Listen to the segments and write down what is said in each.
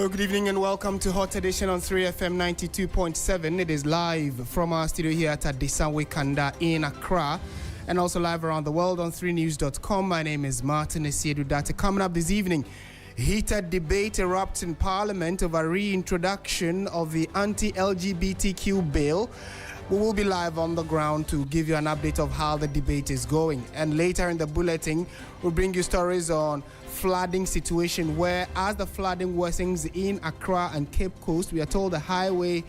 Hello, good evening and welcome to Hot Edition on 3FM 92.7. It is live from our studio here at Adisanwe Kanda in Accra and also live around the world on 3news.com. My name is Martin Asiedu-Dartey. Coming up this evening, heated debate erupts in Parliament over reintroduction of the Anti-LGBTQ bill. We will be live on the ground to give you an update of how the debate is going. And later in the bulletin, we'll bring you stories on flooding situation where as the flooding worsens in Accra and Cape Coast, we are told the highway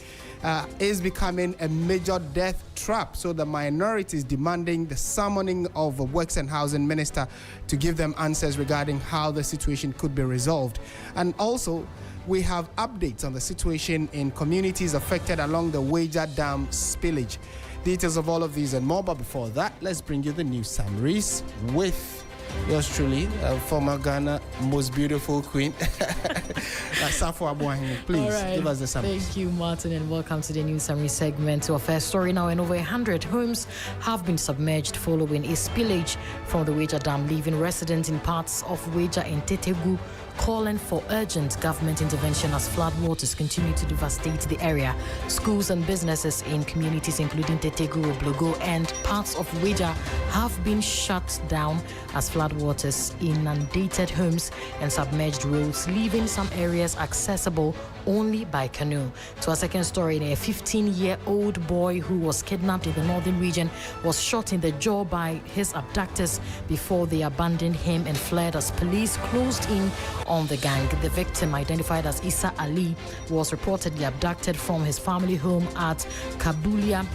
is becoming a major death trap. So the minority is demanding the summoning of a Works and Housing Minister to give them answers regarding how the situation could be resolved. And also, we have updates on the situation in communities affected along the Wager Dam spillage. Details of all of these and more, but before that, let's bring you the news summaries with yours truly, former Ghana most beautiful queen, Safo Abuahin. Please give us the summary. Thank you, Martin, and welcome to the news summary segment. To our first story now, and over 100 homes have been submerged following a spillage from the Wager Dam, leaving residents in parts of Wager and Tetegu calling for urgent government intervention as floodwaters continue to devastate the area. Schools and businesses in communities including Tetegu, Oblogo, and parts of Wager have been shut down as floodwaters inundated homes and submerged roads, leaving some areas accessible only by canoe. To our second story, a 15-year-old boy who was kidnapped in the northern region was shot in the jaw by his abductors before they abandoned him and fled as police closed in on the gang. The victim, identified as Issa Ali, was reportedly abducted from his family home at Kabulia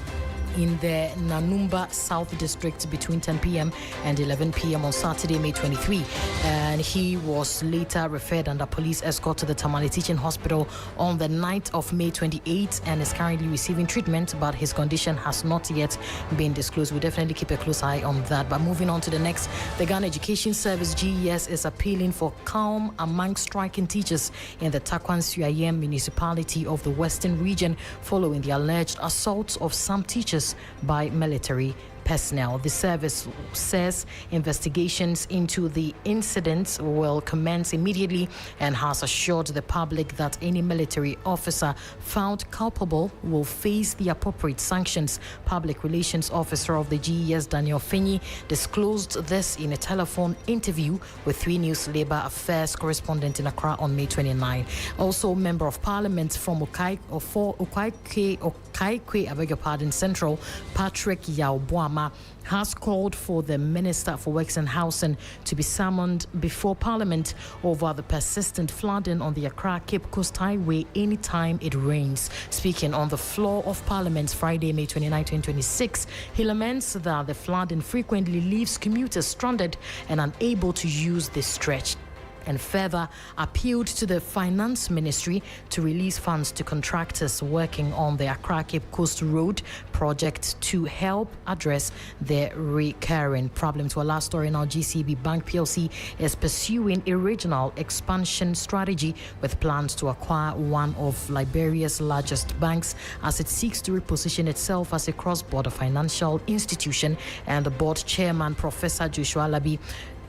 in the Nanumba South District between 10 p.m. and 11 p.m. on Saturday, May 23. And he was later referred under police escort to the Tamale Teaching Hospital on the night of May 28 and is currently receiving treatment, but his condition has not yet been disclosed. We'll definitely keep a close eye on that. But moving on to the next, the Ghana Education Service, GES, is appealing for calm among striking teachers in the Takwan-Suayem municipality of the Western region following the alleged assaults of some teachers by military personnel. The service says investigations into the incidents will commence immediately and has assured the public that any military officer found culpable will face the appropriate sanctions. Public Relations Officer of the GES, Daniel Fenyi, disclosed this in a telephone interview with 3 News Labour Affairs correspondent in Accra on May 29. Also, Member of Parliament from Okaikwe, I beg your pardon, Central, Patrick Yaobuama, has called for the Minister for Works and Housing to be summoned before Parliament over the persistent flooding on the Accra Cape Coast Highway anytime it rains. Speaking on the floor of Parliament Friday, May 29, 2026, he laments that the flooding frequently leaves commuters stranded and unable to use this stretch, and further appealed to the Finance Ministry to release funds to contractors working on the Accra Cape Coast Road project to help address the recurring problem. To our last story now, GCB Bank PLC is pursuing a regional expansion strategy with plans to acquire one of Liberia's largest banks as it seeks to reposition itself as a cross-border financial institution. And the board chairman, Professor Joshua Labi,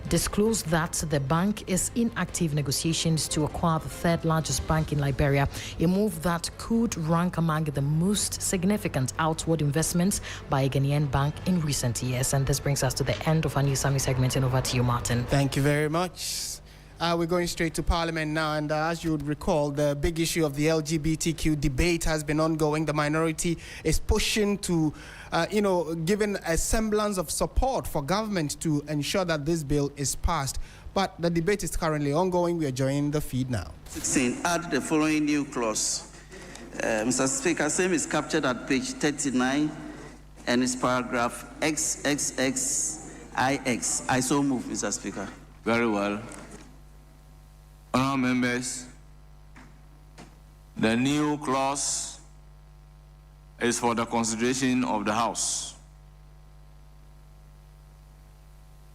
disclosed that the bank is in active negotiations to acquire the third largest bank in Liberia, a move that could rank among the most significant outward investments by a Ghanaian bank in recent years. And this brings us to the end of our news summary segment, and over to you, Martin. Thank you very much. We're going straight to Parliament now, and as you would recall, the big issue of the LGBTQ debate has been ongoing. The minority is pushing to, given a semblance of support for government to ensure that this bill is passed. But the debate is currently ongoing. We are joining the feed now. 16. Add the following new clause. Mr. Speaker, same is captured at page 39 and it's paragraph XXXIX. I so move, Mr. Speaker. Very well. Honourable members, the new clause is for the consideration of the House.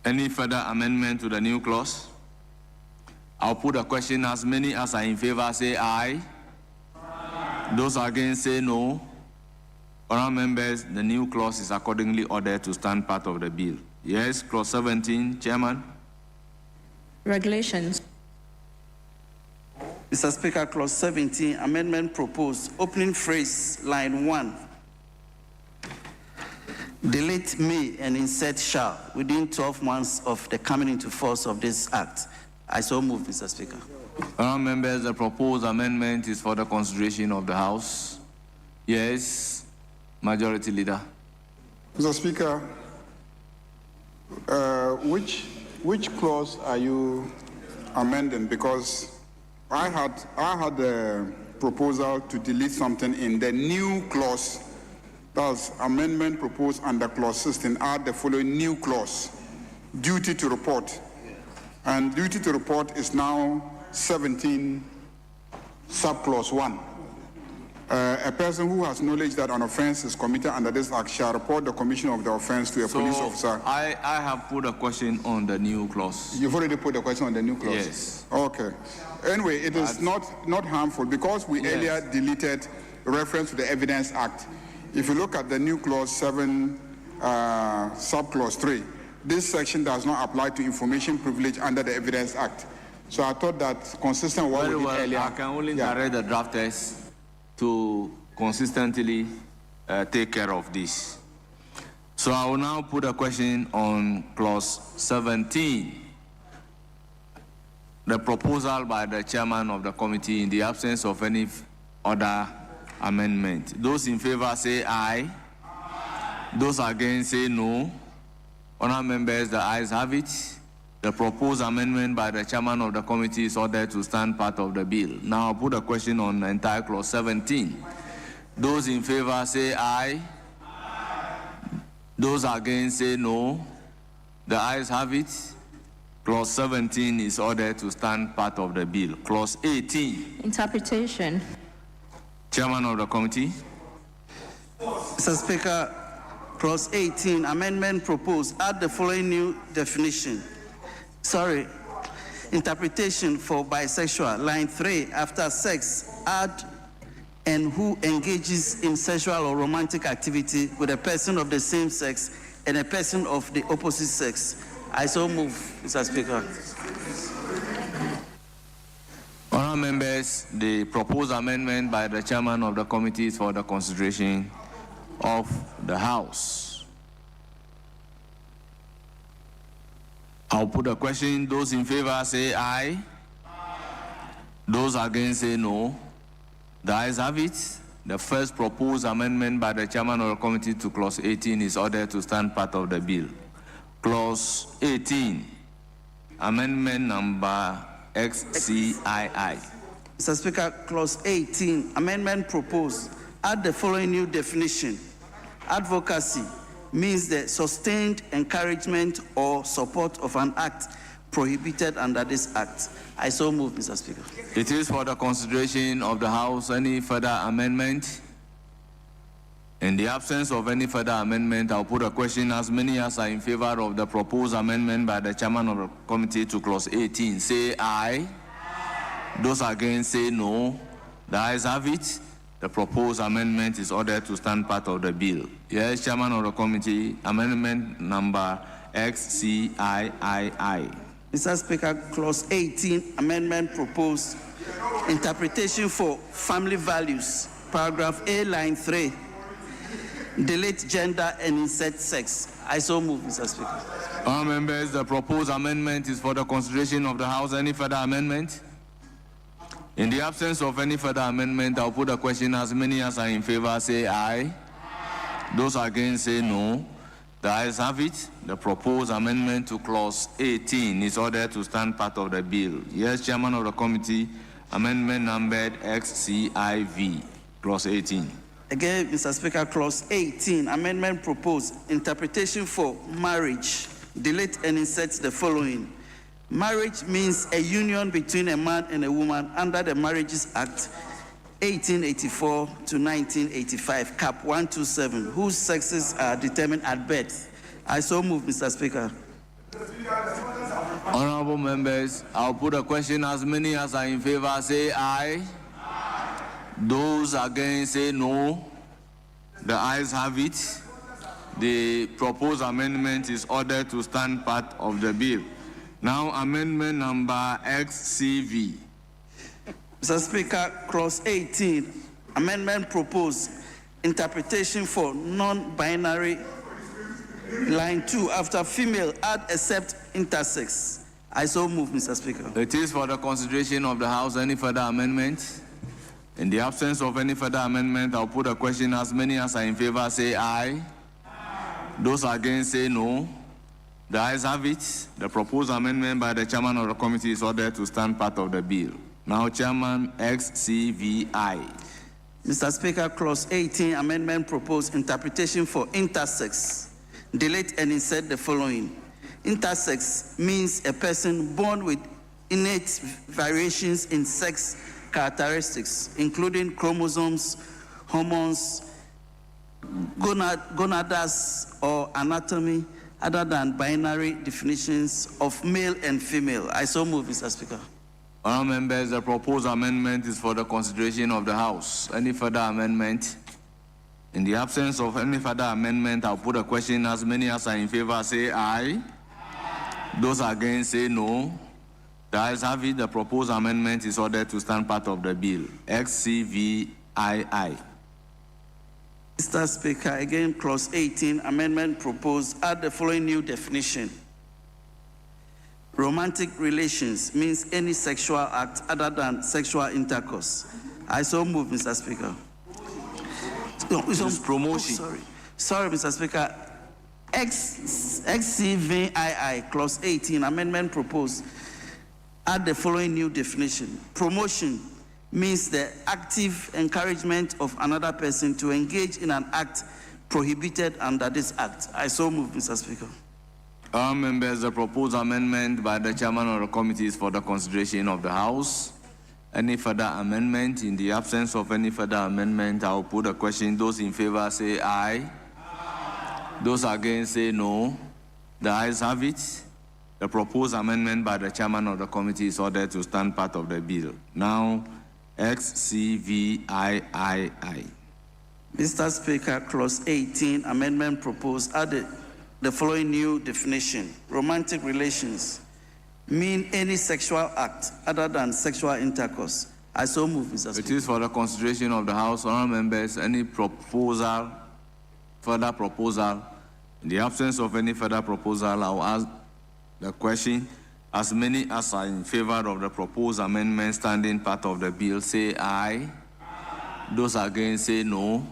Any further amendment to the new clause? I'll put a question. As many as are in favor say aye. Aye. Those against say no. Honourable members, the new clause is accordingly ordered to stand part of the bill. Yes, clause 17, Chairman. Regulations. Mr. Speaker, clause 17, amendment proposed, opening phrase, line 1. Delete may and insert shall within 12 months of the coming into force of this act. I so move, Mr. Speaker. Honourable members, the proposed amendment is for the consideration of the House. Yes, Majority Leader. Mr. Speaker, which clause are you amending? Because I had a proposal to delete something in the new clause. That's amendment proposed under clause 16. Add the following new clause: duty to report. And duty to report is now 17 subclause 1. A person who has knowledge that an offense is committed under this act shall report the commission of the offense to a police officer. I have put a question on the new clause. You've already put the question on the new clause? Yes. Okay. Anyway, it is not harmful because we earlier deleted reference to the Evidence Act. If you look at the new clause 7, subclause 3, this section does not apply to information privilege under the Evidence Act. So I thought that consistent with what we did earlier. I can only direct the drafters to consistently take care of this. So I will now put a question on clause 17. The proposal by the chairman of the committee in the absence of any other amendment. Those in favor say aye. Those against say no. Honourable members, the ayes have it. The proposed amendment by the chairman of the committee is ordered to stand part of the bill. Now I'll put a question on the entire clause 17. Those in favor say aye. Those against say no. The ayes have it. Clause 17 is ordered to stand part of the bill. Clause 18. Interpretation. Chairman of the committee. Mr. Speaker, clause 18, amendment proposed, add the following new definition. Interpretation for bisexual, line 3, after sex, add and who engages in sexual or romantic activity with a person of the same sex and a person of the opposite sex. I so move, Mr. Speaker. Honourable members, the proposed amendment by the chairman of the committee is for the consideration of the House. I'll put a question. Those in favor say aye. Those against say no. The ayes have it. The first proposed amendment by the chairman of the committee to clause 18 is ordered to stand part of the bill. Clause 18, amendment number XCII. Mr. Speaker, clause 18, amendment proposed, add the following new definition. Advocacy means the sustained encouragement or support of an act prohibited under this act. I so move, Mr. Speaker. It is for the consideration of the House. Any further amendment? In the absence of any further amendment, I'll put a question. As many as are in favor of the proposed amendment by the chairman of the committee to clause 18, say aye. Those against say no. The ayes have it. The proposed amendment is ordered to stand part of the bill. Yes, chairman of the committee, amendment number XCIII. Mr. Speaker, clause 18, amendment proposed, interpretation for family values, paragraph A, line 3. Delete gender and insert sex. I so move, Mr. Speaker. Honourable members, the proposed amendment is for the consideration of the House. Any further amendment? In the absence of any further amendment, I'll put a question. As many as are in favor say aye. Those against say no. The ayes have it. The proposed amendment to clause 18 is ordered to stand part of the bill. Yes, chairman of the committee, amendment numbered XCIV, clause 18. Again, Mr. Speaker, clause 18, amendment proposed, interpretation for marriage. Delete and insert the following. Marriage means a union between a man and a woman under the Marriages Act 1884 to 1985, Cap 127, whose sexes are determined at birth. I so move, Mr. Speaker. Honourable members, I'll put a question. As many as are in favor say aye. Those against say no. The ayes have it. The proposed amendment is ordered to stand part of the bill. Now, amendment number XCV. Mr. Speaker, Clause 18, amendment proposed, interpretation for non-binary, line 2, after female, add except intersex. I so move, Mr. Speaker. It is for the consideration of the House. Any further amendment? In the absence of any further amendment, I'll put a question. As many as are in favor say aye. Those against say no. The ayes have it. The proposed amendment by the chairman of the committee is ordered to stand part of the bill. Now, Chairman XCVI. Mr. Speaker, Clause 18, amendment proposed, interpretation for intersex. Delete and insert the following. Intersex means a person born with innate variations in sex characteristics, including chromosomes, hormones, gonads, or anatomy, other than binary definitions of male and female. I so move, Mr. Speaker. Honourable members, the proposed amendment is for the consideration of the House. Any further amendment? In the absence of any further amendment, I'll put a question. As many as are in favor say aye. Those against say no. The ayes have it. The proposed amendment is ordered to stand part of the bill. XCVII. Mr. Speaker, again, Clause 18, amendment proposed, add the following new definition. Romantic relations means any sexual act other than sexual intercourse. I so move, Mr. Speaker. This is promotion. Sorry, Mr. Speaker. XCVII, Clause 18, amendment proposed, add the following new definition. Promotion means the active encouragement of another person to engage in an act prohibited under this act. I so move, Mr. Speaker. Our members, the proposed amendment by the chairman of the committee is for the consideration of the House. Any further amendment? In the absence of any further amendment, I will put a question. Those in favor say aye. Those against say no. The ayes have it. The proposed amendment by the chairman of the committee is ordered to stand part of the bill. Now, XCVII. Mr. Speaker, Clause 18, amendment proposed, added the following new definition. Romantic relations mean any sexual act other than sexual intercourse. I so move, Mr. Speaker. It is for the consideration of the House. Honourable members, any proposal, further proposal? In the absence of any further proposal, I will ask the question. As many as are in favor of the proposed amendment standing part of the bill say aye. Those against say no.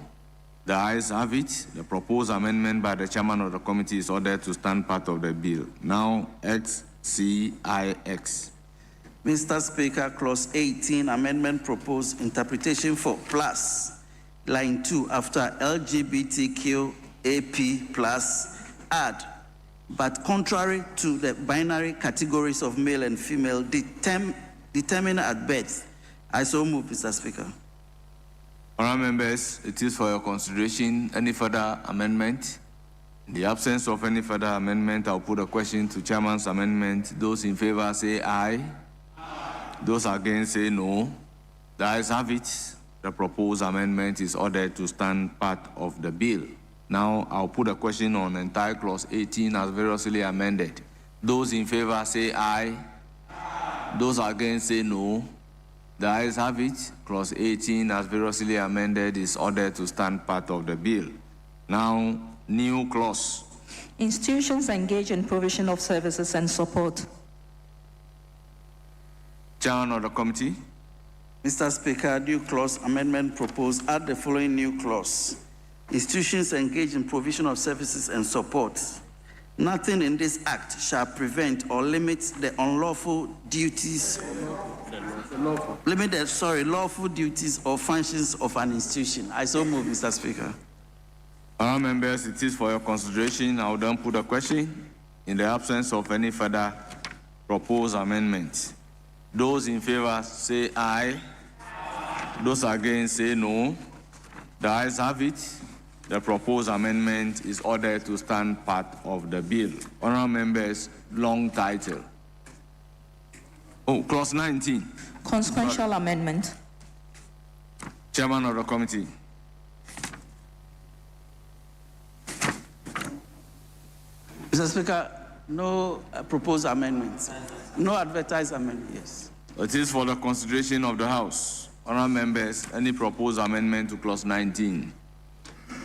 The ayes have it. The proposed amendment by the chairman of the committee is ordered to stand part of the bill. Now, XCIX. Mr. Speaker, Clause 18, amendment proposed, interpretation for plus, line 2, after LGBTQ AP plus, add, but contrary to the binary categories of male and female determined at birth. I so move, Mr. Speaker. Honourable members, it is for your consideration. Any further amendment? In the absence of any further amendment, I'll put a question to Chairman's amendment. Those in favor say aye. Those against say no. The ayes have it. The proposed amendment is ordered to stand part of the bill. Now, I'll put a question on entire Clause 18 as variously amended. Those in favor say aye. Those against say no. The ayes have it. Clause 18 as variously amended is ordered to stand part of the bill. Now, new clause. Institutions engage in provision of services and support. Chairman of the committee. Mr. Speaker, new clause amendment proposed, add the following new clause. Institutions engage in provision of services and support. Nothing in this act shall prevent or limit the lawful duties or functions of an institution. I so move, Mr. Speaker. Honourable members, it is for your consideration. I will then put a question. In the absence of any further proposed amendments, those in favor say aye. Those against say no. The ayes have it. The proposed amendment is ordered to stand part of the bill. Honourable members, long title. Oh, clause 19. Consequential amendment. Chairman of the committee. Mr. Speaker, no proposed amendments. No advertised amendment, yes. It is for the consideration of the House. Honourable members, any proposed amendment to clause 19?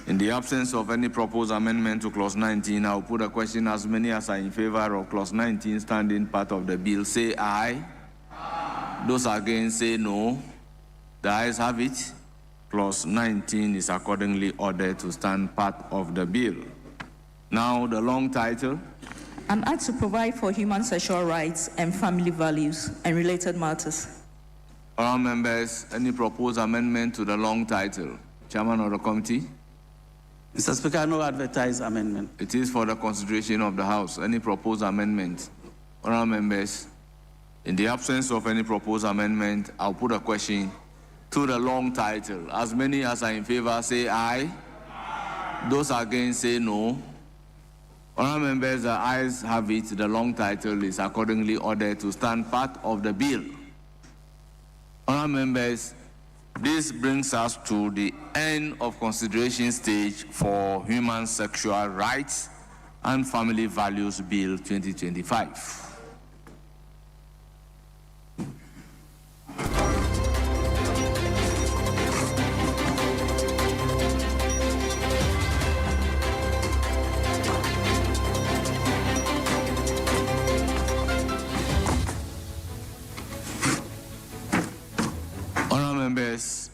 In the absence of any proposed amendment to clause 19, I will put a question. As many as are in favor of clause 19 standing part of the bill, say aye. Aye. Those against, say no. The ayes have it. Clause 19 is accordingly ordered to stand part of the bill. Now, the long title. An act to provide for human sexual rights and family values and related matters. Honourable members, any proposed amendment to the long title? Chairman of the committee. Mr. Speaker, no advertised amendment. It is for the consideration of the House. Any proposed amendment? Honourable members, in the absence of any proposed amendment, I'll put a question to the long title. As many as are in favor, say aye. Aye. Those against, say no. Honourable members, the ayes have it. The long title is accordingly ordered to stand part of the bill. Honourable members, this brings us to the end of consideration stage for Human Sexual Rights and Family Values Bill 2025.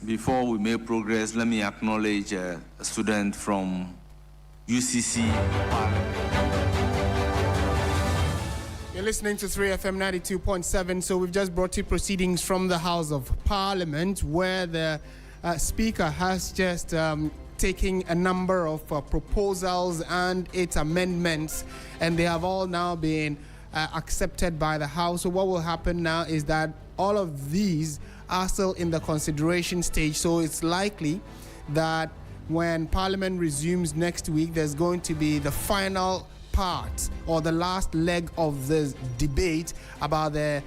Before we make progress, let me acknowledge a student from UCC. You're listening to 3FM 92.7. So we've just brought you proceedings from the House of Parliament, where the Speaker has just taken a number of proposals and its amendments, and they have all now been accepted by the House. So what will happen now is that all of these are still in the consideration stage. So it's likely that when Parliament resumes next week, there's going to be the final part or the last leg of this debate about the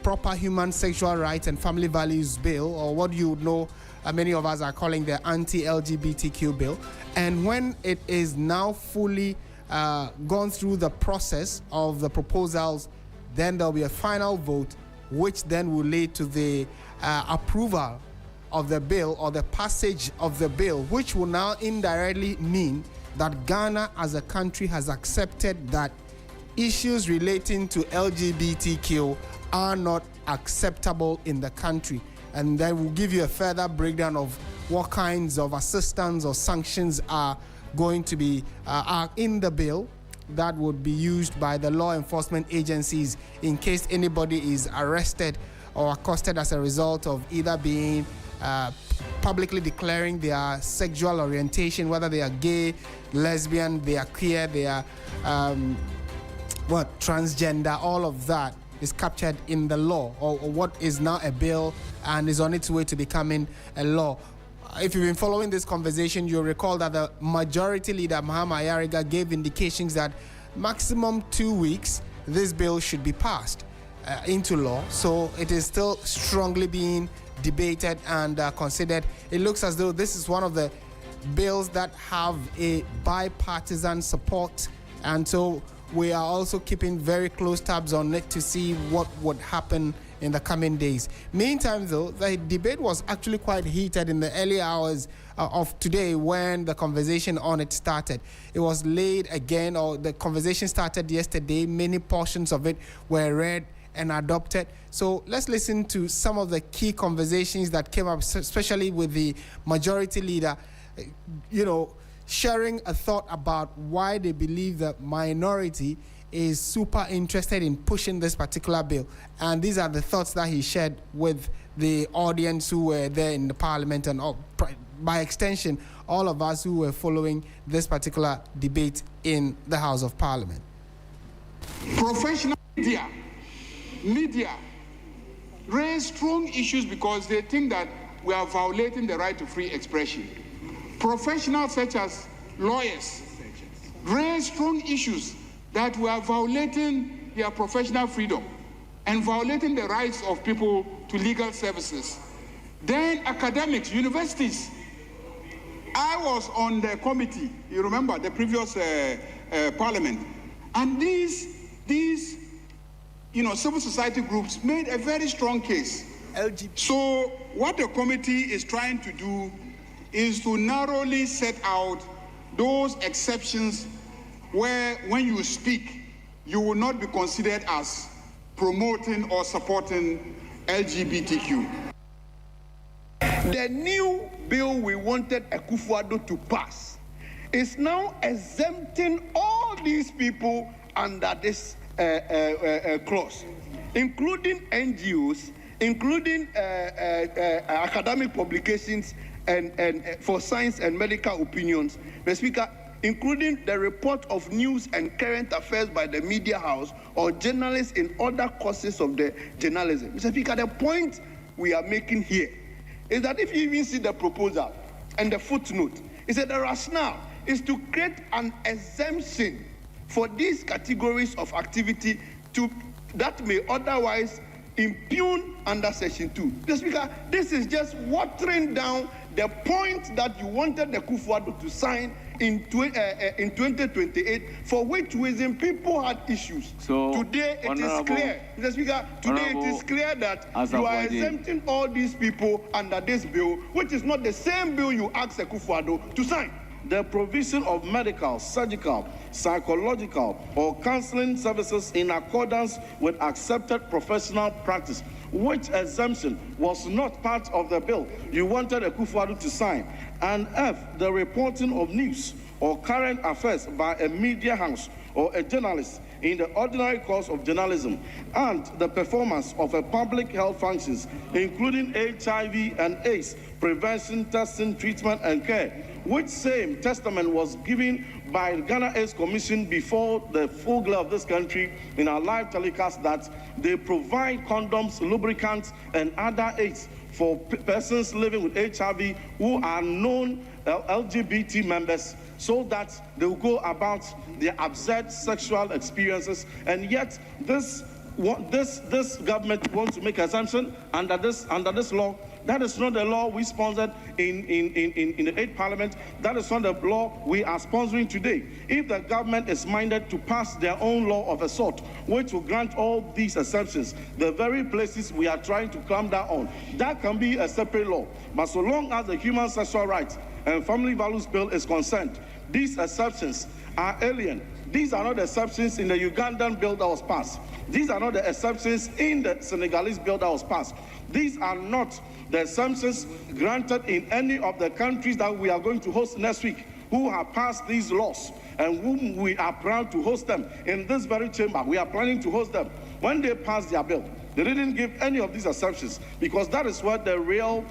proper human sexual rights and family values bill, or what you know many of us are calling the Anti-LGBTQ bill. And when it is now fully gone through the process of the proposals, then there'll be a final vote, which then will lead to the approval of the bill or the passage of the bill, which will now indirectly mean that Ghana as a country has accepted that issues relating to LGBTQ are not acceptable in the country. And then we'll give you a further breakdown of what kinds of assistance or sanctions are going to be are in the bill that would be used by the law enforcement agencies in case anybody is arrested or accosted as a result of either being publicly declaring their sexual orientation, whether they are gay, lesbian, they are queer, they are transgender. All of that is captured in the law, or what is now a bill and is on its way to becoming a law. If you've been following this conversation, you'll recall that the Majority Leader, Mahama Ayariga, gave indications that maximum 2 weeks, this bill should be passed into law. So it is still strongly being debated and considered. It looks as though this is one of the bills that have a bipartisan support. And so we are also keeping very close tabs on it to see what would happen in the coming days. Meantime, though, the debate was actually quite heated in the early hours of today when the conversation on it started. It was laid again, or the conversation started yesterday. Many portions of it were read and adopted. So let's listen to some of the key conversations that came up, especially with the Majority Leader, sharing a thought about why they believe the minority is super interested in pushing this particular bill. And these are the thoughts that he shared with the audience who were there in the Parliament and by extension, all of us who were following this particular debate in the House of Parliament. Professional media raise strong issues because they think that we are violating the right to free expression. Professionals such as lawyers raise strong issues that we are violating their professional freedom and violating the rights of people to legal services. Then academics, universities. I was on the committee, you remember, the previous Parliament, and these civil society groups made a very strong case. So what the committee is trying to do is to narrowly set out those exceptions where when you speak, you will not be considered as promoting or supporting LGBTQ. The new bill we wanted Akufo-Addo to pass is now exempting all these people under this clause, including NGOs, including academic publications and for science and medical opinions. Mr. Speaker, including the report of news and current affairs by the media house or journalists in other courses of the journalism. Mr. Speaker, the point we are making here is that if you even see the proposal and the footnote, it said the rationale is to create an exemption for these categories of activity that may otherwise impugn under Section 2. Mr. Speaker, this is just watering down the point that you wanted the Akufo-Addo to sign in 2028, for which reason people had issues. So today it is clear, Mr. Speaker, today it is clear that you are exempting all these people under this bill, which is not the same bill you asked the Akufo-Addo to sign. The provision of medical, surgical, psychological, or counseling services in accordance with accepted professional practice, which exemption was not part of the bill you wanted Akufo-Addo to sign. And F, the reporting of news or current affairs by a media house or a journalist in the ordinary course of journalism, and the performance of a public health functions, including HIV and AIDS prevention, testing, treatment, and care, which same testament was given by the Ghana AIDS Commission before the full glare of this country in our live telecast that they provide condoms, lubricants, and other aids for persons living with HIV who are known LGBT members, so that they will go about their absurd sexual experiences. And yet this government wants to make assumption under this law. That is not the law we sponsored in the 8th Parliament. That is not the law we are sponsoring today. If the government is minded to pass their own law of a sort, which will grant all these exceptions, the very places we are trying to clamp down on, that can be a separate law. But so long as the Human Sexual Rights and Family Values Bill is concerned, these exceptions are alien. These are not the exceptions in the Ugandan bill that was passed. These are not the exceptions in the Senegalese bill that was passed. These are not the exemptions granted in any of the countries that we are going to host next week, who have passed these laws and whom we are proud to host them in this very chamber. We are planning to host them. When they pass their bill, they didn't give any of these exceptions, because that is where the real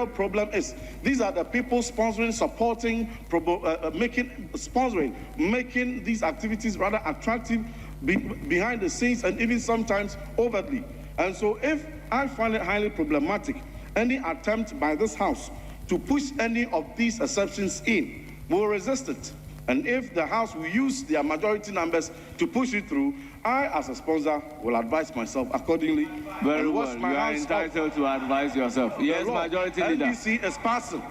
problem is. These are the people sponsoring, supporting, making these activities rather attractive behind the scenes and even sometimes overtly. And so if I find it highly problematic, any attempt by this House to push any of these exceptions in, will resist it. And if the House will use their majority numbers to push it through, I, as a sponsor, will advise myself accordingly. Very well. You are entitled to advise yourself. Yes, majority leader. NDC is passing.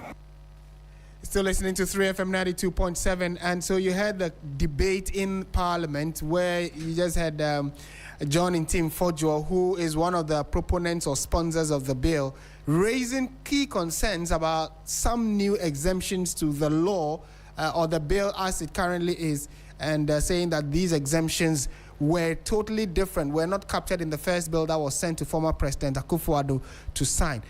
Still listening to 3FM 92.7, and so you had the debate in Parliament where you just had John Ntim Fodjo, who is one of the proponents or sponsors of the bill, raising key concerns about some new exemptions to the law or the bill as it currently is, and saying that these exemptions were totally different, were not captured in the first bill that was sent to former President Akufo-Addo to sign.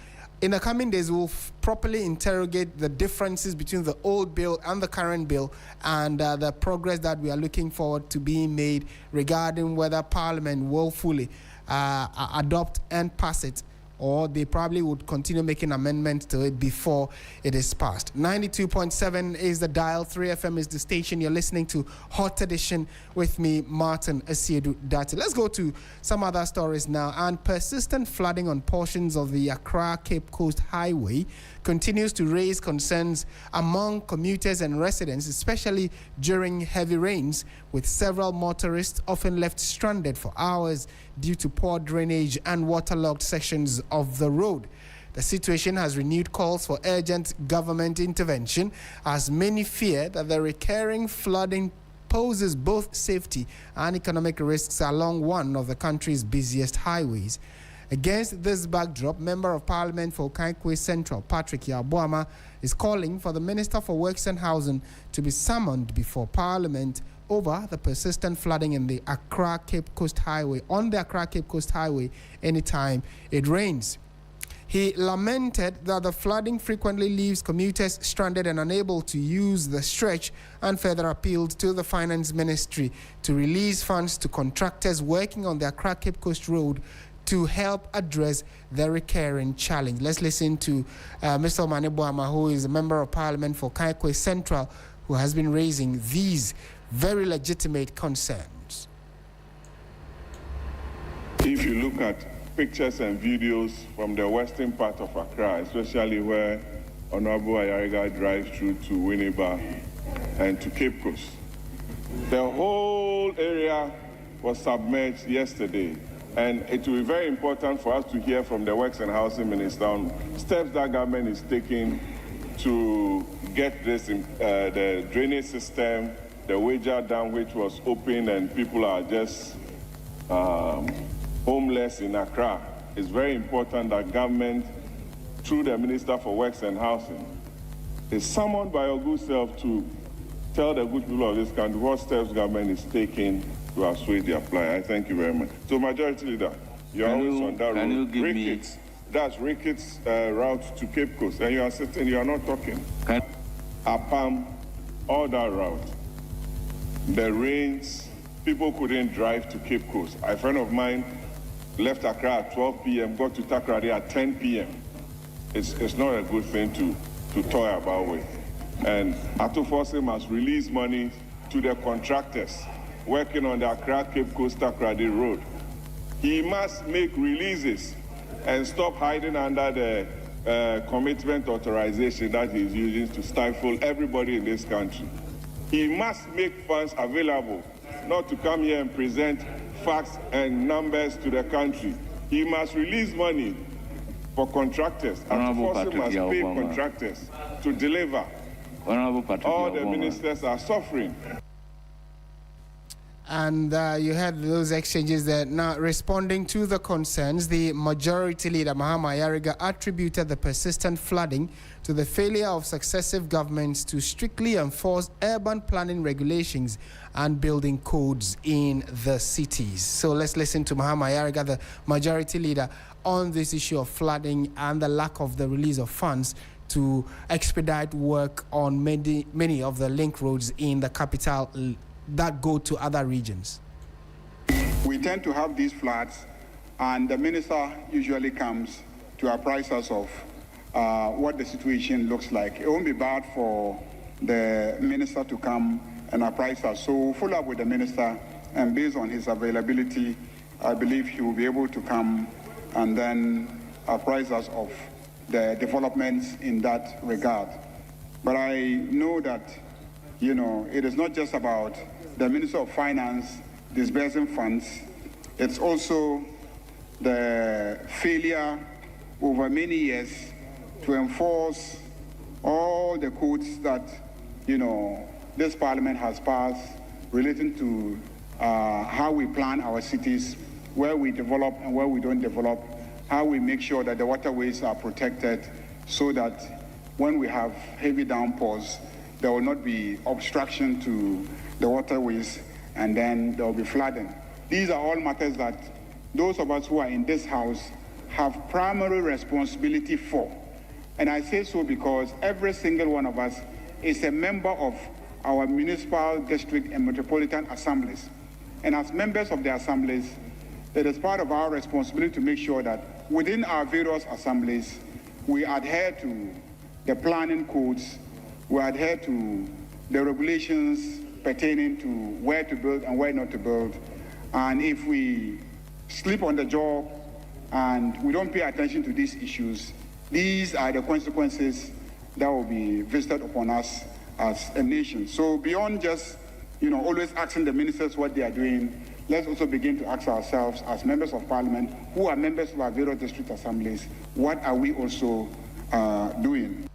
In the coming days, we'll properly interrogate the differences between the old bill and the current bill, and the progress that we are looking forward to being made regarding whether Parliament will fully adopt and pass it, or they probably would continue making amendments to it before it is passed. 92.7 is the dial, 3FM is the station. You're listening to Hot Edition with me, Martin Asiedu-Dartey. Let's go to some other stories now. And persistent flooding on portions of the Accra Cape Coast Highway continues to raise concerns among commuters and residents, especially during heavy rains, with several motorists often left stranded for hours due to poor drainage and waterlogged sections of the road. The situation has renewed calls for urgent government intervention, as many fear that the recurring flooding poses both safety and economic risks along one of the country's busiest highways. Against this backdrop, Member of Parliament for Kaikwe Central, Patrick Yabuama, is calling for the Minister for Works and Housing to be summoned before Parliament over the persistent flooding in the Accra Cape Coast Highway, on the Accra Cape Coast Highway, anytime it rains. He lamented that the flooding frequently leaves commuters stranded and unable to use the stretch, and further appealed to the Finance Ministry to release funds to contractors working on the Accra Cape Coast Road to help address the recurring challenge. Let's listen to Mr. Omane-Boama, who is a Member of Parliament for Kaikwe Central, who has been raising these very legitimate concerns. If you look at pictures and videos from the western part of Accra, especially where Honorable Ayariga drives through to Winneba and to Cape Coast, the whole area was submerged yesterday. And it will be very important for us to hear from the Works and Housing Minister on steps that government is taking to get this, the drainage system, the Weja Dam, which was open and people are just homeless in Accra. It's very important that government, through the Minister for Works and Housing, is summoned by your good self to tell the good people of this country what steps government is taking to assuage their plight. I thank you very much. So, Majority Leader, you're always on that road. Ricketts, that's Ricketts route to Cape Coast, and you are sitting, you are not talking. Apam, all that route. The rains, people couldn't drive to Cape Coast. A friend of mine left Accra at 12 p.m., got to Takoradi at 10 p.m. It's not a good thing to toy about with. And Atufose must release money to the contractors working on the Accra Cape Coast Takoradi Road. He must make releases and stop hiding under the commitment authorization that he's using to stifle everybody in this country. He must make funds available, not to come here and present facts and numbers to the country. He must release money for contractors. Atufose must pay contractors to deliver. All the ministers are suffering. And you had those exchanges there. Now, responding to the concerns, the Majority Leader, Mahama Ayariga, attributed the persistent flooding to the failure of successive governments to strictly enforce urban planning regulations and building codes in the cities. So let's listen to Mahama Ayariga, the Majority Leader, on this issue of flooding and the lack of the release of funds to expedite work on many of the link roads in the capital that go to other regions. We tend to have these floods, and the minister usually comes to apprise us of what the situation looks like. It won't be bad for the minister to come and apprise us. So we'll follow up with the minister, and based on his availability, I believe he will be able to come and then apprise us of the developments in that regard. But I know that, it is not just about the Minister of Finance disbursing funds. It's also the failure over many years to enforce all the codes that, this Parliament has passed relating to how we plan our cities, where we develop and where we don't develop, how we make sure that the waterways are protected so that when we have heavy downpours, there will not be obstruction to the waterways, and then there will be flooding. These are all matters that those of us who are in this house have primary responsibility for. And I say so because every single one of us is a member of our municipal, district, and metropolitan assemblies. And as members of the assemblies, it is part of our responsibility to make sure that within our various assemblies, we adhere to the planning codes, we adhere to the regulations pertaining to where to build and where not to build. And if we sleep on the job and we don't pay attention to these issues, these are the consequences that will be visited upon us as a nation. So beyond just, always asking the ministers what they are doing, let's also begin to ask ourselves as members of Parliament, who are members of our various district assemblies, what are we also doing?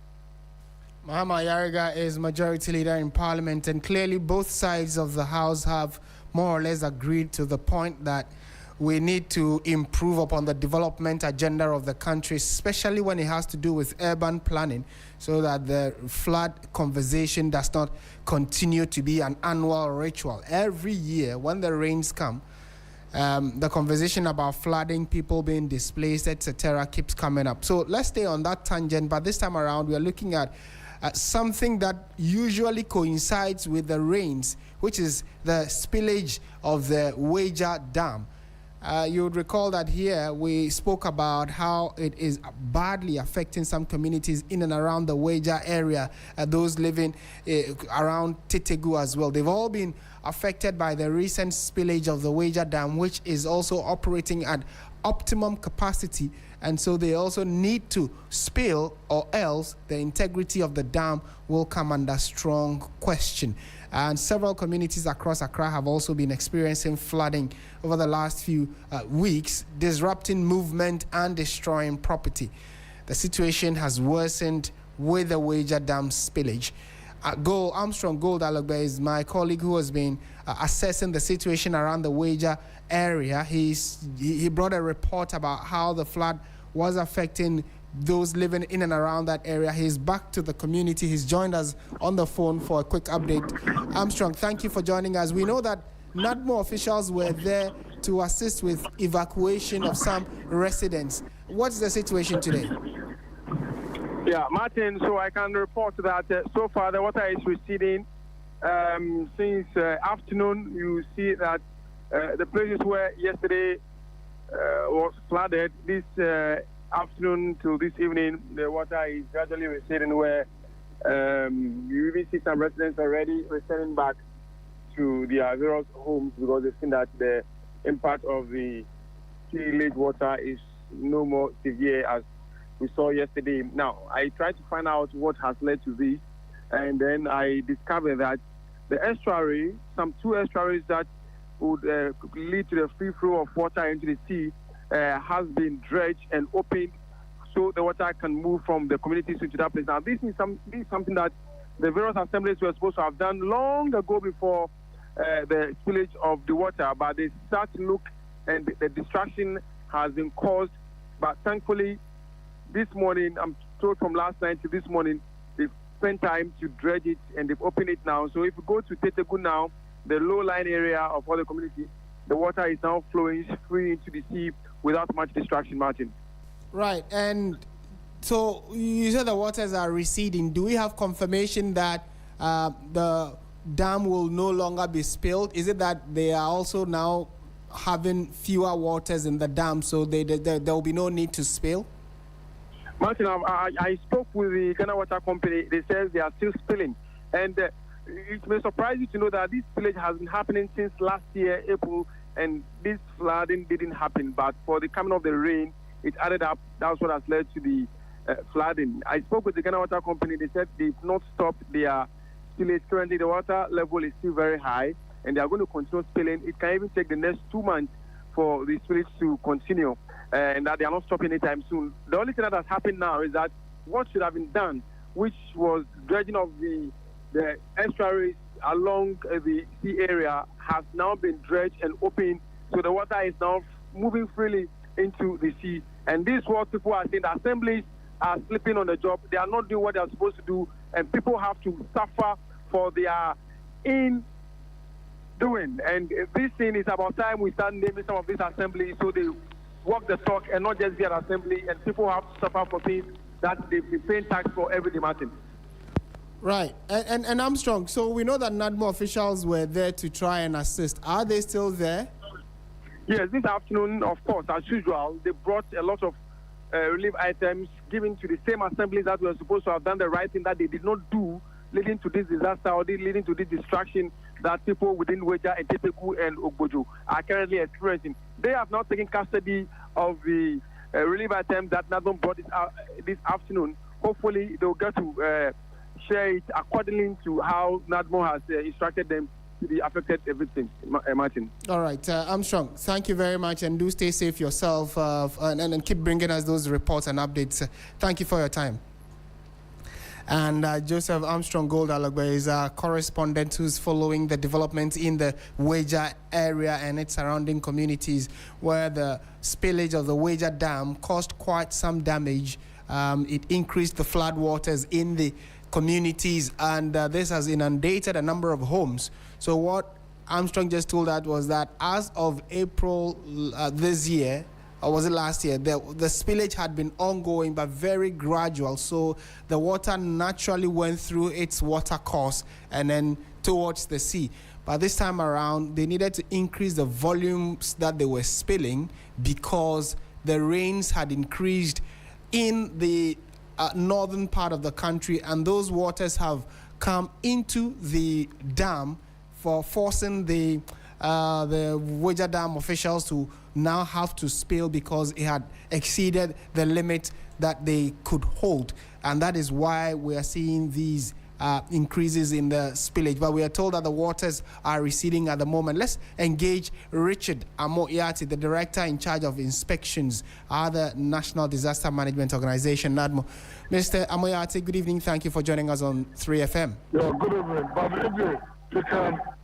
Mahama Yariga is Majority Leader in Parliament, and clearly both sides of the House have more or less agreed to the point that we need to improve upon the development agenda of the country, especially when it has to do with urban planning, so that the flood conversation does not continue to be an annual ritual. Every year, when the rains come, the conversation about flooding, people being displaced, etc., keeps coming up. So let's stay on that tangent, but this time around, we are looking at something that usually coincides with the rains, which is the spillage of the Wager Dam. You would recall that here we spoke about how it is badly affecting some communities in and around the Wager area, those living around Tetegu as well. They've all been affected by the recent spillage of the Wager Dam, which is also operating at optimum capacity, and so they also need to spill, or else the integrity of the dam will come under strong question. And several communities across Accra have also been experiencing flooding over the last few weeks, disrupting movement and destroying property. The situation has worsened with the Wager Dam spillage. Armstrong Goldalogbe is my colleague who has been assessing the situation around the Wager area. He brought a report about how the flood was affecting those living in and around that area. He's back to the community. He's joined us on the phone for a quick update. Armstrong, thank you for joining us. We know that NADMO officials were there to assist with evacuation of some residents. What's the situation today? Yeah, Martin, so I can report that so far the water is receding. Since afternoon, you see that the places where yesterday was flooded, this afternoon till this evening, the water is gradually receding, where you even see some residents already returning back to their various homes because they've seen that the impact of the tillage water is no more severe as we saw yesterday. Now, I tried to find out what has led to this, and then I discovered that the estuary, some two estuaries that would lead to the free flow of water into the sea, has been dredged and opened so the water can move from the communities into that place. Now, this is something that the various assemblies were supposed to have done long ago before the spillage of the water, but they start to look, and the distraction has been caused. But thankfully, this morning, I'm told from last night to this morning, they've spent time to dredge it, and they've opened it now. So if you go to Tetegu now, the low-lying area of all the community, the water is now flowing free into the sea without much distraction, Martin. Right, and so you said the waters are receding. Do we have confirmation that the dam will no longer be spilled? Is it that they are also now having fewer waters in the dam, so there will be no need to spill? Martin, I spoke with the Ghana Water Company. They said they are still spilling. And it may surprise you to know that this spillage has been happening since last year, April, and this flooding didn't happen. But for the coming of the rain, it added up. That's what has led to the flooding. I spoke with the Ghana Water Company. They said they've not stopped their spillage. Currently, the water level is still very high, and they are going to continue spilling. It can even take the next 2 months for the spillage to continue, and that they are not stopping anytime soon. The only thing that has happened now is that what should have been done, which was dredging of the estuaries along the sea area, has now been dredged and opened, so the water is now moving freely into the sea. And this is what people are saying. The assemblies are sleeping on the job. They are not doing what they are supposed to do, and people have to suffer for their doing. And this thing is about time we start naming some of these assemblies so they walk the talk and not just be an assembly, and people have to suffer for things that they've been paying tax for every day, Martin. Right. And Armstrong, so we know that NADMO officials were there to try and assist. Are they still there? Yes, this afternoon, of course, as usual, they brought a lot of relief items given to the same assemblies that were supposed to have done the right thing that they did not do, leading to this disaster or leading to this distraction that people within Wager and Tetegu and Ogbojo are currently experiencing. They have now taken custody of the relief items that NADMO brought this afternoon. Hopefully, they'll get to share it accordingly to how NADMO has instructed them to the affected victims, Martin. All right, Armstrong, thank you very much, and do stay safe yourself, and keep bringing us those reports and updates. Thank you for your time. And Joseph Armstrong Goldalogbe is our correspondent who's following the developments in the Weja area and its surrounding communities, where the spillage of the Weja Dam caused quite some damage. It increased the flood waters in the communities, and this has inundated a number of homes. So what Armstrong just told us was that as of April this year, or was it last year, the spillage had been ongoing but very gradual. So the water naturally went through its water course and then towards the sea. But this time around, they needed to increase the volumes that they were spilling because the rains had increased in the northern part of the country, and those waters have come into the dam, for forcing the Weja Dam officials to now have to spill because it had exceeded the limit that they could hold. And that is why we are seeing these increases in the spillage. But we are told that the waters are receding at the moment. Let's engage Richard Amoyati, the director in charge of inspections at the National Disaster Management Organization, NADMO. Mr. Amoyati, good evening. Thank you for joining us on 3FM. Yeah, good evening. But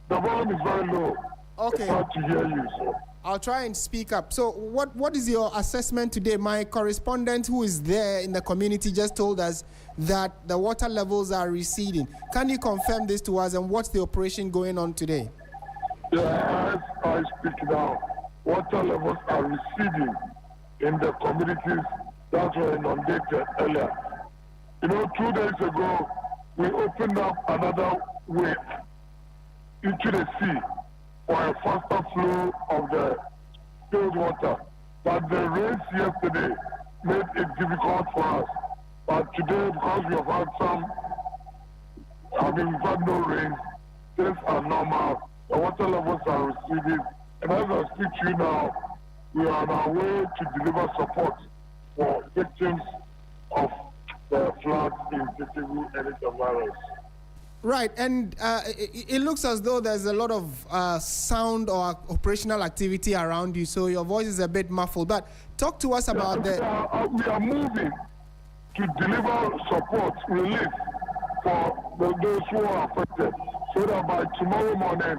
the volume is very low. Okay. It's hard to hear you, so. I'll try and speak up. So what is your assessment today? My correspondent who is there in the community just told us that the water levels are receding. Can you confirm this to us, and what's the operation going on today? Yeah, as I speak now, water levels are receding in the communities that were inundated earlier. 2 days ago, we opened up another way into the sea for a faster flow of the spilled water. But the rains yesterday made it difficult for us. But today, because we have had we've had no rain, things are normal. The water levels are receding. And as I speak to you now, we are on our way to deliver support for victims of the floods in Tetegu and its environs. Right, and it looks as though there's a lot of sound or operational activity around you, so your voice is a bit muffled. But talk to us about we are moving to deliver support, relief for those who are affected, so that by tomorrow morning,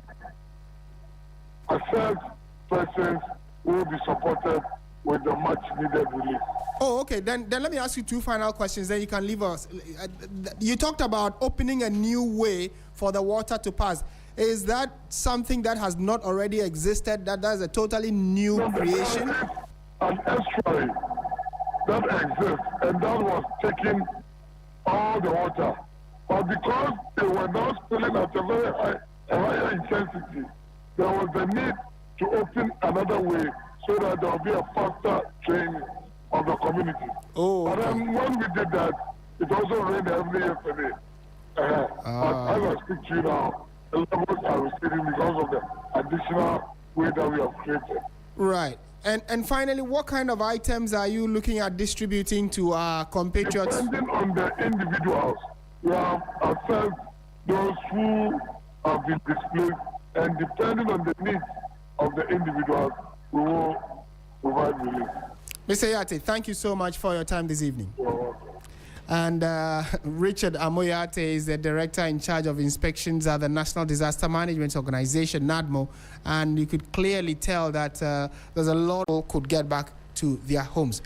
assessed persons will be supported with the much needed relief. Oh, okay. Then let me ask you two final questions. Then you can leave us. You talked about opening a new way for the water to pass. Is that something that has not already existed? That is a totally new creation? An estuary that exists, and that was taking all the water. But because they were now spilling at a higher intensity, there was the need to open another way so that there will be a faster training of the community. Oh, okay. But then when we did that, it also rained heavily yesterday. But as I speak to you now, the levels are receding because of the additional way that we have created. Right. And finally, what kind of items are you looking at distributing to our compatriots? Depending on the individuals, we have assessed those who have been displaced, and depending on the needs of the individuals, we will provide relief. Mr. Yate, thank you so much for your time this evening. You're welcome. And Richard Amoyate is the director in charge of inspections at the National Disaster Management Organization, NADMO, and you could clearly tell that there's a lot of people could get back to their homes.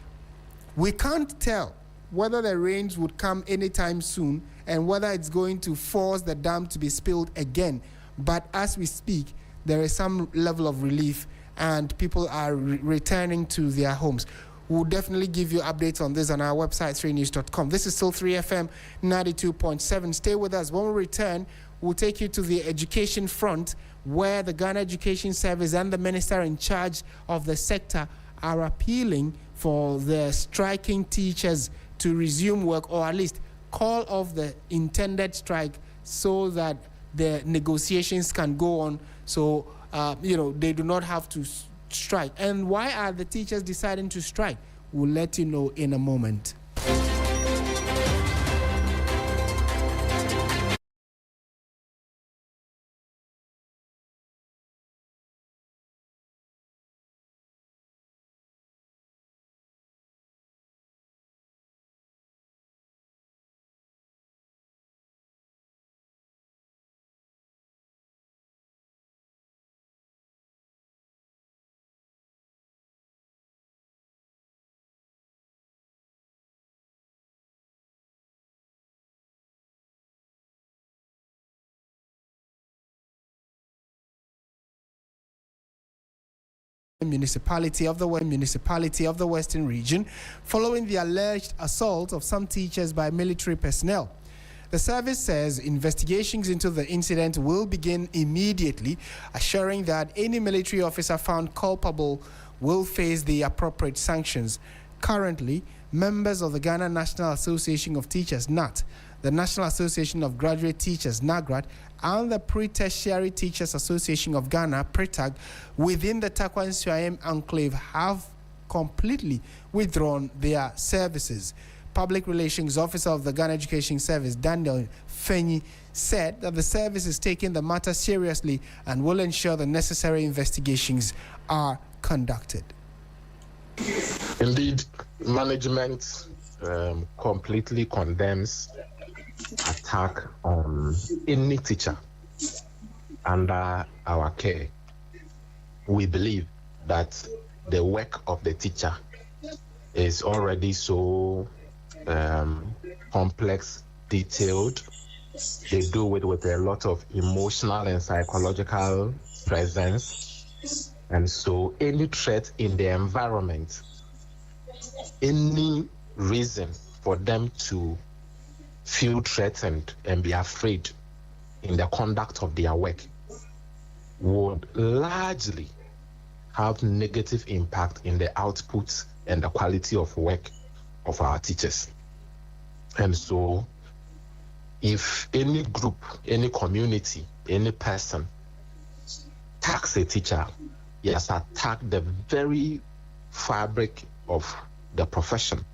We can't tell whether the rains would come anytime soon and whether it's going to force the dam to be spilled again. But as we speak, there is some level of relief and people are returning to their homes. We'll definitely give you updates on this on our website, 3news.com. This is still 3FM 92.7. Stay with us. When we return, we'll take you to the education front, where the Ghana Education Service and the minister in charge of the sector are appealing for the striking teachers to resume work, or at least call off the intended strike so that the negotiations can go on, so they do not have to strike. And why are the teachers deciding to strike? We'll let you know in a moment. municipality of the Western Region following the alleged assault of some teachers by military personnel. The service says investigations into the incident will begin immediately, assuring that any military officer found culpable will face the appropriate sanctions. Currently, members of the Ghana National Association of Teachers, NAT, the National Association of Graduate Teachers, NAGRAT, and the Pre-Tertiary Teachers Association of Ghana, PRETAG, within the Takwa Nsuayem enclave have completely withdrawn their services. Public Relations Officer of the Ghana Education Service, Daniel Fenyi, said that the service is taking the matter seriously and will ensure the necessary investigations are conducted. Indeed, management completely condemns attack on any teacher under our care. We believe that the work of the teacher is already so complex, detailed. They do it with a lot of emotional and psychological presence. And so any threat in the environment, any reason for them to feel threatened and be afraid in the conduct of their work would largely have negative impact in the output and the quality of work of our teachers. And so if any group, any community, any person attacks a teacher, he has attacked the very fabric of the profession.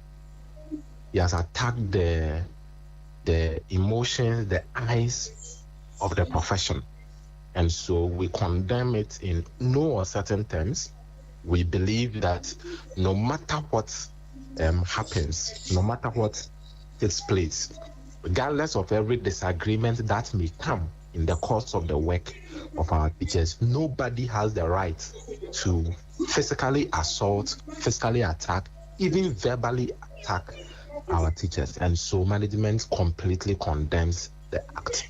He has attacked the emotions, the eyes of the profession. And so we condemn it in no uncertain terms. We believe that no matter what happens, no matter what takes place, regardless of every disagreement that may come in the course of the work of our teachers, nobody has the right to physically assault, physically attack, even verbally attack our teachers. And so management completely condemns the act.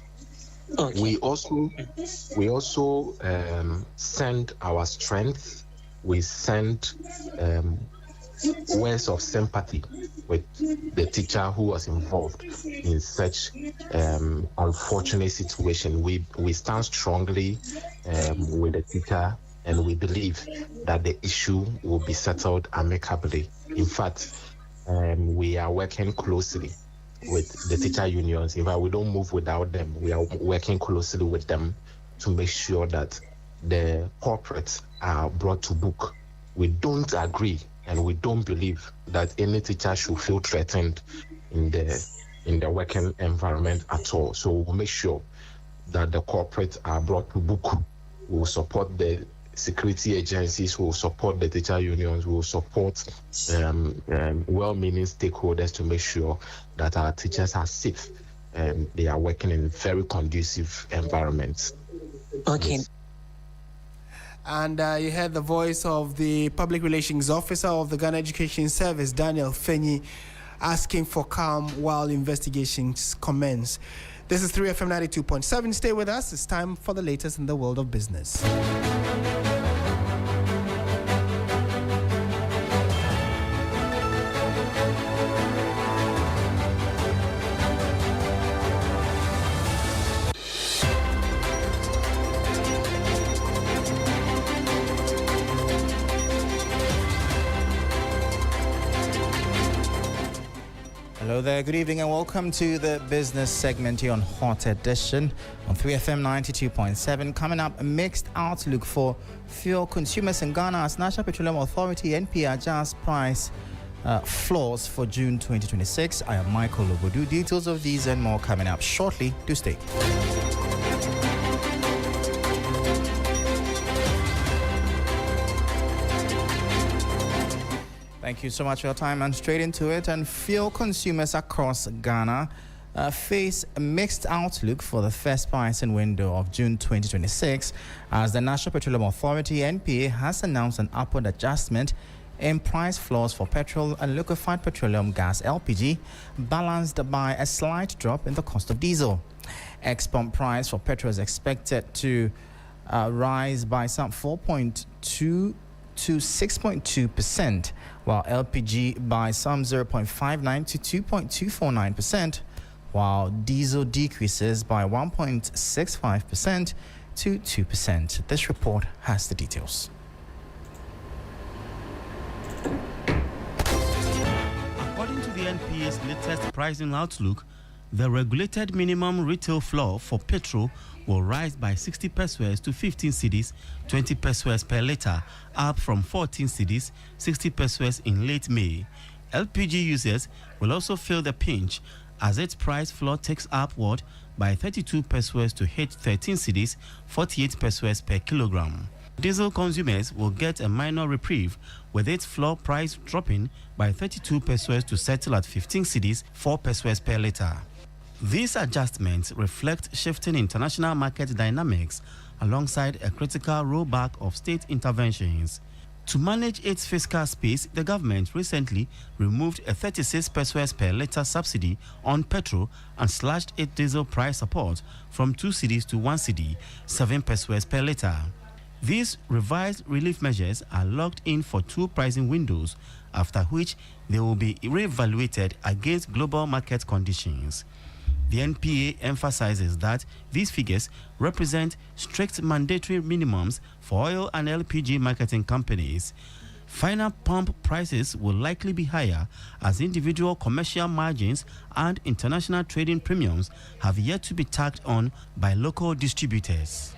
Okay. We also send our strength. We send words of sympathy with the teacher who was involved in such unfortunate situation. We stand strongly with the teacher, and we believe that the issue will be settled amicably. In fact, we are working closely with the teacher unions. In fact, we don't move without them. We are working closely with them to make sure that the corporates are brought to book. We don't agree and we don't believe that any teacher should feel threatened in the working environment at all. So we'll make sure that the corporates are brought to book. We'll support the security agencies, will support the teacher unions, will support well-meaning stakeholders to make sure that our teachers are safe and they are working in very conducive environments. Okay. Yes. And you heard the voice of the Public Relations Officer of the Ghana Education Service, Daniel Fenyi, asking for calm while investigations commence. This is 3FM 92.7. Stay with us. It's time for the latest in the world of business. Hello there, good evening and welcome to the business segment here on Hot Edition on 3FM 92.7. Coming up, a mixed outlook for fuel consumers in Ghana as National Petroleum Authority NPA adjusts price floors for June 2026. I am Michael Obodu. Details of these and more coming up shortly. Do stay. Thank you so much for your time, and straight into it. And fuel consumers across Ghana face a mixed outlook for the first pricing window of June 2026 as the National Petroleum Authority NPA has announced an upward adjustment in price floors for petrol and liquefied petroleum gas LPG, balanced by a slight drop in the cost of diesel. Ex-pump price for petrol is expected to rise by some 4.2 to 6.2%, while LPG by some 0.59 to 2.249%, while diesel decreases by 1.65% to 2%. This report has the details. According to the NPA's latest pricing outlook, the regulated minimum retail floor for petrol will rise by 60 pesos to 15 cedis, 20 pesos per litre, up from 14 cedis, 60 pesos in late May. LPG users will also feel the pinch as its price floor takes upward by 32 pesos to hit 13 cedis, 48 pesos per kilogram. Diesel consumers will get a minor reprieve, with its floor price dropping by 32 pesos to settle at 15 cedis, 4 pesos per litre. These adjustments reflect shifting international market dynamics alongside a critical rollback of state interventions. To manage its fiscal space, the government recently removed a 36 pesos per litre subsidy on petrol and slashed its diesel price support from 2 cedis to 1 cedi, 7 pesos per litre. These revised relief measures are locked in for 2 pricing windows, after which they will be re-evaluated against global market conditions. The NPA emphasizes that these figures represent strict mandatory minimums for oil and LPG marketing companies. Final pump prices will likely be higher as individual commercial margins and international trading premiums have yet to be tacked on by local distributors.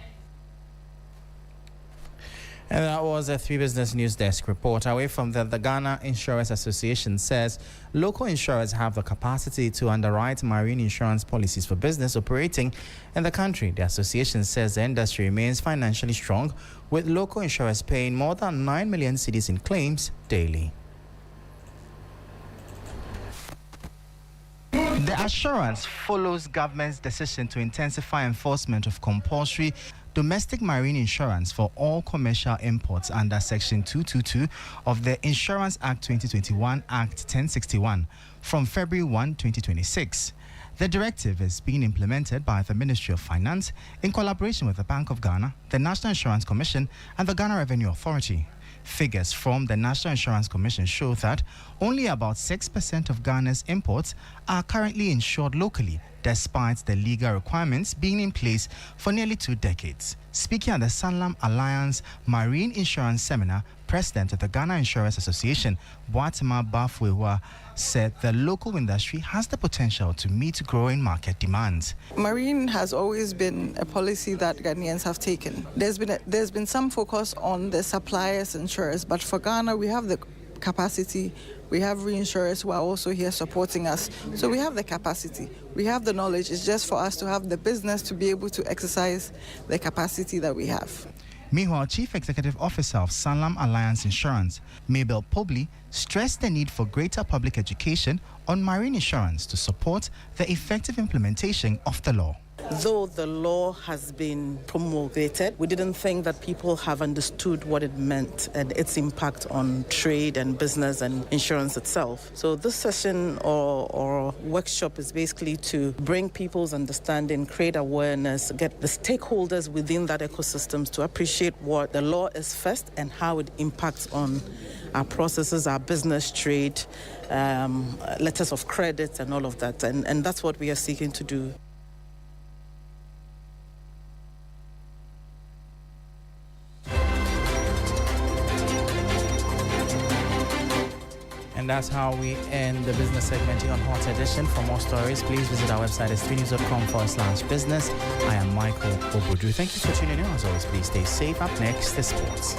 And that was a 3 Business News Desk report. Away from that, the Ghana Insurance Association says local insurers have the capacity to underwrite marine insurance policies for business operating in the country. The association says the industry remains financially strong, with local insurers paying more than 9 million cedis in claims daily. The assurance follows government's decision to intensify enforcement of compulsory domestic marine insurance for all commercial imports under Section 222 of the Insurance Act 2021 Act 1061 from February 1, 2026. The directive is being implemented by the Ministry of Finance in collaboration with the Bank of Ghana, the National Insurance Commission, and the Ghana Revenue Authority. Figures from the National Insurance Commission show that only about 6% of Ghana's imports are currently insured locally, despite the legal requirements being in place for nearly 2 decades. Speaking at the Sanlam Alliance Marine Insurance Seminar, President of the Ghana Insurance Association, Boatima Bafwewa, said the local industry has the potential to meet growing market demands. Marine has always been a policy that Ghanaians have taken. There's been some focus on the suppliers, insurers, but for Ghana, we have the capacity. We have reinsurers who are also here supporting us. So we have the capacity. We have the knowledge. It's just for us to have the business to be able to exercise the capacity that we have. Meanwhile, Chief Executive Officer of Sanlam Alliance Insurance, Mabel Pobley, stressed the need for greater public education on marine insurance to support the effective implementation of the law. Though the law has been promulgated, we didn't think that people have understood what it meant and its impact on trade and business and insurance itself. So this session or workshop is basically to bring people's understanding, create awareness, get the stakeholders within that ecosystem to appreciate what the law is first and how it impacts on our processes, our business, trade, letters of credit and all of that. And that's what we are seeking to do. And that's how we end the business segment here on Hot Edition. For more stories, please visit our website at 3news.com/business. I am Michael Obodu. Thank you for tuning in. As always, please stay safe. Up next, the sports.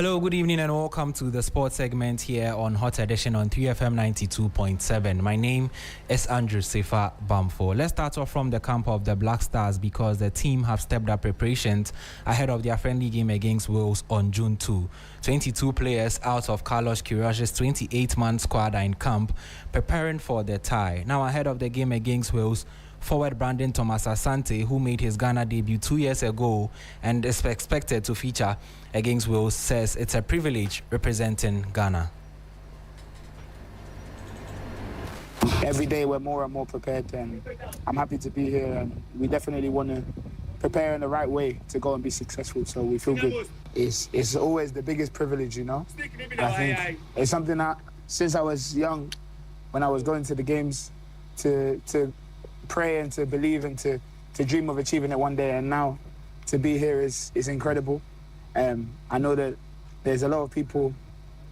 Hello, good evening and welcome to the sports segment here on Hot Edition on 3FM 92.7. My name is Andrew Sefa Bamfo. Let's start off from the camp of the Black Stars because the team have stepped up preparations ahead of their friendly game against Wales on June 2. 22 players out of Carlos Queiroz's 28-man squad are in camp preparing for the tie. Now ahead of the game against Wales, forward Brandon Thomas Asante, who made his Ghana debut 2 years ago and is expected to feature against Wales, says it's a privilege representing Ghana. Every day we're more and more prepared, and I'm happy to be here, and we definitely want to prepare in the right way to go and be successful, so we feel good. It's always the biggest privilege, you know. I think it's something that since I was young, when I was going to the games, to pray and to believe and to dream of achieving it one day, and now to be here is incredible. I know that there's a lot of people,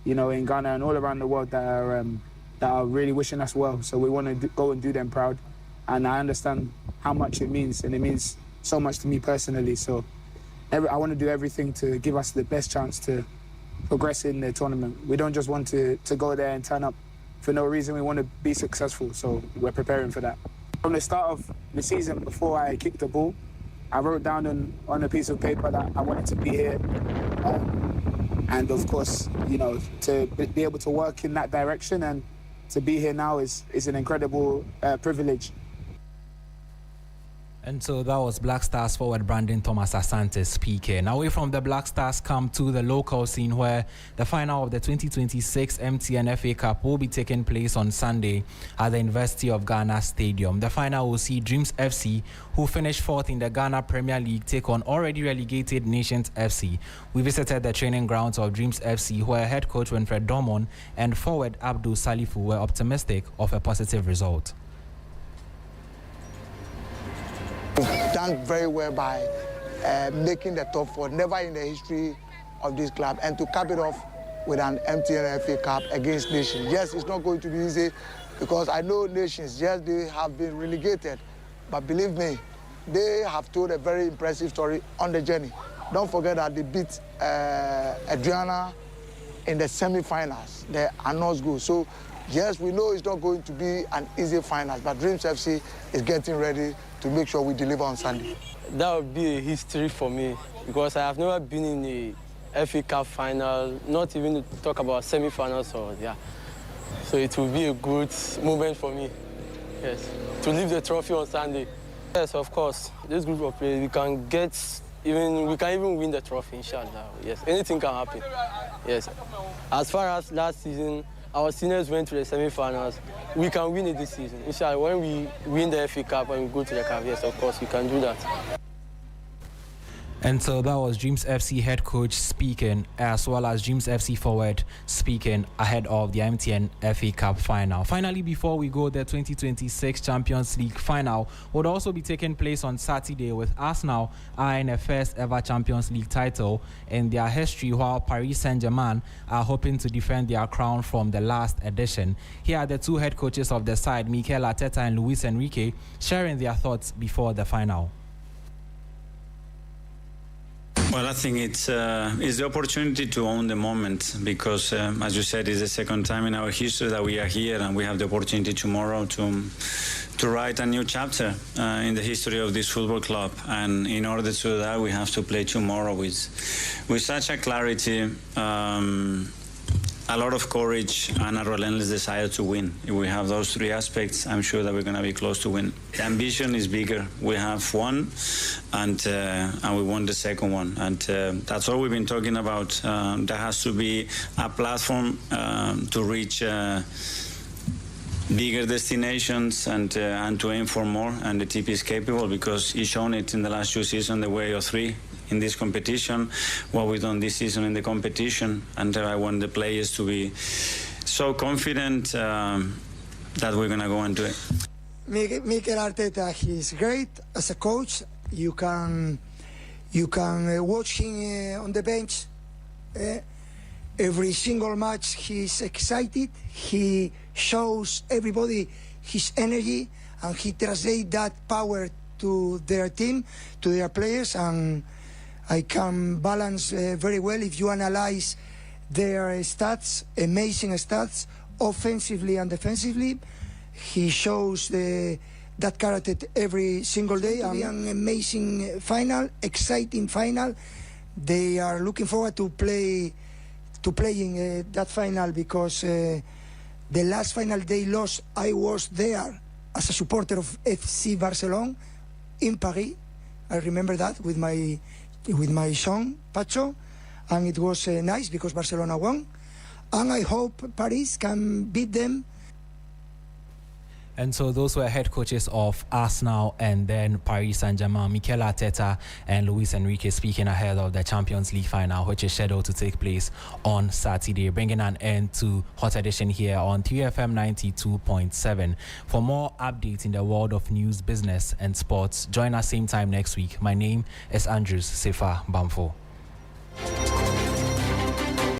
you know, in Ghana and all around the world that are really wishing us well, so we want to go and do them proud, and I understand how much it means, and it means so much to me personally, so I want to do everything to give us the best chance to progress in the tournament. We don't just want to go there and turn up for no reason. We want to be successful, so we're preparing for that. From the start of the season, before I kicked the ball, I wrote down on a piece of paper that I wanted to be here. And of course, you know, to be able to work in that direction and to be here now is an incredible privilege. And so that was Black Stars forward Brandon Thomas Asante speaking. Away from the Black Stars, come to the local scene where the final of the 2026 MTN FA Cup will be taking place on Sunday at the University of Ghana Stadium. The final will see Dreams FC, who finished fourth in the Ghana Premier League, take on already relegated Nations FC. We visited the training grounds of Dreams FC, where head coach Winfred Dormon and forward Abdul Salifu were optimistic of a positive result. Done very well by making the top four, never in the history of this club, and to cap it off with an MTN FA Cup against Nations. Yes, it's not going to be easy because I know Nations, yes, they have been relegated, but believe me, they have told a very impressive story on the journey. Don't forget that they beat Adriana in the semi-finals, the Anos goal. So yes, we know it's not going to be an easy final, but Dreams FC is getting ready to make sure we deliver on Sunday. That would be a history for me because I have never been in a FA Cup final, not even to talk about semi-finals or So it will be a good moment for me, yes, to lift the trophy on Sunday. Yes, of course, this group of players, we can even win the trophy, inshallah. Yes, anything can happen. Yes, as far as last season, our seniors went to the semi-finals. We can win it this season. Inshallah, when we win the FA Cup and we go to the Cup, yes, of course, we can do that. And so that was Dreams FC head coach speaking, as well as Dreams FC forward speaking ahead of the MTN FA Cup final. Finally, before we go, the 2026 Champions League final would also be taking place on Saturday, with Arsenal eyeing a first ever Champions League title in their history, while Paris Saint-Germain are hoping to defend their crown from the last edition. Here are the two head coaches of the side, Mikel Arteta and Luis Enrique, sharing their thoughts before the final. Well, I think it's the opportunity to own the moment because, as you said, it's the second time in our history that we are here, and we have the opportunity tomorrow to write a new chapter in the history of this football club. And in order to do that, we have to play tomorrow with such a clarity, a lot of courage, and a relentless desire to win. If we have those three aspects, I'm sure that we're going to be close to win. The ambition is bigger. We have one, and we want the second one. And that's all we've been talking about. There has to be a platform to reach bigger destinations and to aim for more. And the TP is capable because he's shown it in the last 2 seasons, the way of three in this competition, what we've done this season in the competition, and I want the players to be so confident that we're gonna go and do it. Mikel Arteta, he's great as a coach. You can watch him on the bench. Every single match, he's excited. He shows everybody his energy, and he translates that power to their team, to their players, and I can balance very well. If you analyze their stats, amazing stats, offensively and defensively, he shows that character every single day. An amazing final, exciting final. They are looking forward to playing that final because the last final they lost, I was there as a supporter of FC Barcelona in Paris. I remember that with my son Pacho, and it was nice because Barcelona won, and I hope Paris can beat them. And so those were head coaches of Arsenal and then Paris Saint-Germain, Mikel Arteta and Luis Enrique, speaking ahead of the Champions League final, which is scheduled to take place on Saturday, bringing an end to Hot Edition here on 3FM 92.7. For more updates in the world of news, business and sports, join us same time next week. My name is Andrews Sefa Bamfo.